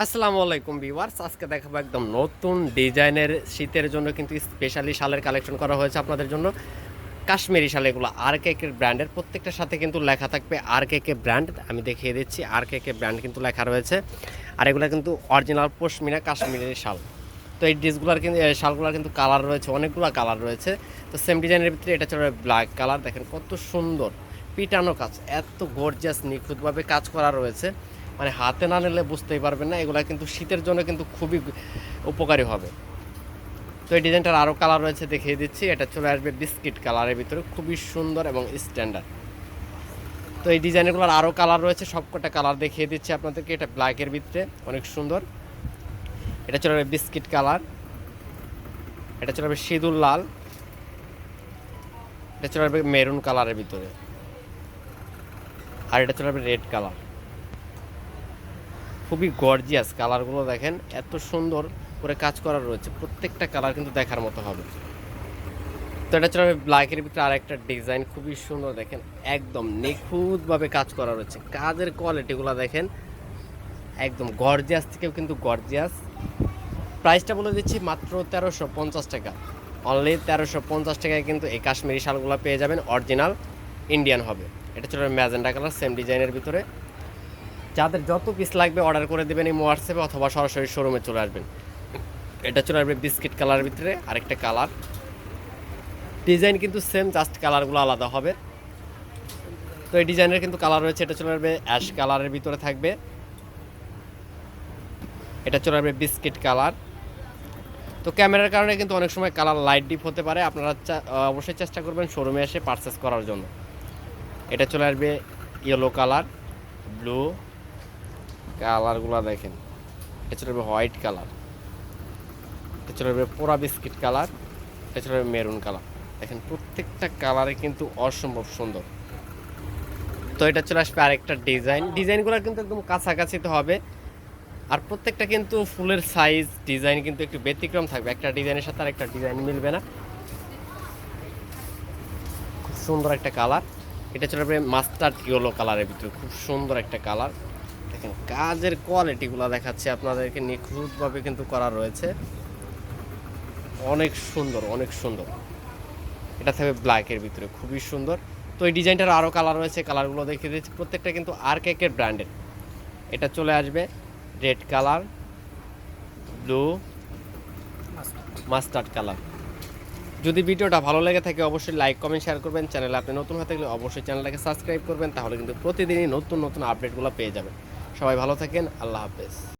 আসসালামু আলাইকুম ভিউয়ার্স, আজকে দেখাবো একদম নতুন ডিজাইনের শীতের জন্য কিন্তু স্পেশালি শালের কালেকশন করা হয়েছে আপনাদের জন্য। কাশ্মীরি শাল এগুলো RKK ব্র্যান্ডের, প্রত্যেকটার সাথে কিন্তু লেখা থাকবে RKK ব্র্যান্ড। আমি দেখিয়ে দিচ্ছি RKK ব্র্যান্ড কিন্তু লেখা রয়েছে। আর এগুলো কিন্তু অরিজিনাল পশমিনা কাশ্মীরি শাল। তো এই ড্রেসগুলোর কিন্তু শালগুলোর কিন্তু কালার রয়েছে, অনেকগুলো কালার রয়েছে। তো সেম ডিজাইনের ভিতরে এটা চলে ব্ল্যাক কালার, দেখেন কত সুন্দর পিটানো কাজ, এত গর্জিয়াস নিখুঁতভাবে কাজ করা রয়েছে। মানে হাতে না নিলে বুঝতেই পারবেন না, এগুলা কিন্তু শীতের জন্য কিন্তু খুবই উপকারী হবে। তো এই ডিজাইনটার আরও কালার রয়েছে, দেখিয়ে দিচ্ছি। এটা চলে আসবে বিস্কিট কালারের ভিতরে, খুবই সুন্দর এবং স্ট্যান্ডার্ড। তো এই ডিজাইনগুলোর আরও কালার রয়েছে, সবকটা কালার দেখিয়ে দিচ্ছি আপনাদেরকে। এটা ব্ল্যাকের ভিতরে অনেক সুন্দর। এটা চলে আসবে বিস্কিট কালার, এটা চলে আসবে সিঁদুর লাল, এটা চলে আসবে মেরুন কালারের ভিতরে, আর এটা চলে আসবে রেড কালার। খুবই গর্জিয়াস কালারগুলো দেখেন, এত সুন্দর করে কাজ করা রয়েছে। প্রত্যেকটা কালার কিন্তু দেখার মতো হবে। তো এটা চলে ব্ল্যাকের ভিতরে আর একটা ডিজাইন, খুবই সুন্দর দেখেন, একদম নিখুঁতভাবে কাজ করা রয়েছে। কাজের কোয়ালিটিগুলো দেখেন, একদম গর্জিয়াস থেকেও কিন্তু গর্জিয়াস। প্রাইসটা বলে দিচ্ছি মাত্র 1350 টাকা, অনলি 1350 টাকায় কিন্তু এই কাশ্মীরি শালগুলো পেয়ে যাবেন। অরিজিনাল ইন্ডিয়ান হবে। এটা চলে ম্যাজেন্ডা কালার, সেম ডিজাইনের ভিতরে। যাদের যত পিস লাগবে অর্ডার করে দেবেন এই হোয়াটসঅ্যাপে, অথবা সরাসরি শোরুমে চলে আসবেন। এটা চলে আসবে বিস্কিট কালারের ভিতরে আরেকটা কালার। ডিজাইন কিন্তু সেম, জাস্ট কালারগুলো আলাদা হবে। তো এই ডিজাইনের কিন্তু কালার রয়েছে। এটা চলে আসবে অ্যাশ কালারের ভিতরে থাকবে, এটা চলে আসবে বিস্কিট কালার। তো ক্যামেরার কারণে কিন্তু অনেক সময় কালার লাইট ডিপ হতে পারে, আপনারা অবশ্যই চেষ্টা করবেন শোরুমে এসে পারচেস করার জন্য। এটা চলে আসবে ইয়েলো কালার, ব্লু কালারগুলো দেখেন। এটা চলে আসবে হোয়াইট কালার, এটা চলে আসবে পোড়া বিস্কিট কালার, এটা চলে আসবে মেরুন কালার। দেখেন প্রত্যেকটা কালারে কিন্তু অসম্ভব সুন্দর। তো এটা চলে আসবে আরেকটা ডিজাইনগুলো কিন্তু একদম কাছাকাছি তো হবে। আর প্রত্যেকটা কিন্তু ফুলের সাইজ ডিজাইন কিন্তু একটু ব্যতিক্রম থাকবে, একটা ডিজাইনের সাথে আরেকটা ডিজাইন মিলবে না। খুব সুন্দর একটা কালার। এটা চলে আসবে মাস্টার্ড ইয়েলো কালারের ভিতরে, খুব সুন্দর একটা কালার। দেখেন কাজের কোয়ালিটিগুলো দেখাচ্ছে আপনাদেরকে, নিখুঁতভাবে কিন্তু করা রয়েছে, অনেক সুন্দর অনেক সুন্দর। এটা থাকবে ব্ল্যাকের ভিতরে, খুবই সুন্দর। তো এই ডিজাইনটার আরও কালার রয়েছে, কালারগুলো দেখিয়ে দিচ্ছি। প্রত্যেকটা কিন্তু RKK ব্র্যান্ডের। এটা চলে আসবে red colour, blue, mustard colour. যদি ভিডিওটা ভালো লেগে থাকে অবশ্যই লাইক কমেন্ট শেয়ার করবেন। চ্যানেলে আপনি নতুন হয়ে থাকলে অবশ্যই চ্যানেলটাকে সাবস্ক্রাইব করবেন, তাহলে কিন্তু প্রতিদিনই নতুন নতুন আপডেটগুলো পেয়ে যাবেন। সবাই ভালো থাকেন, আল্লাহ হাফেজ।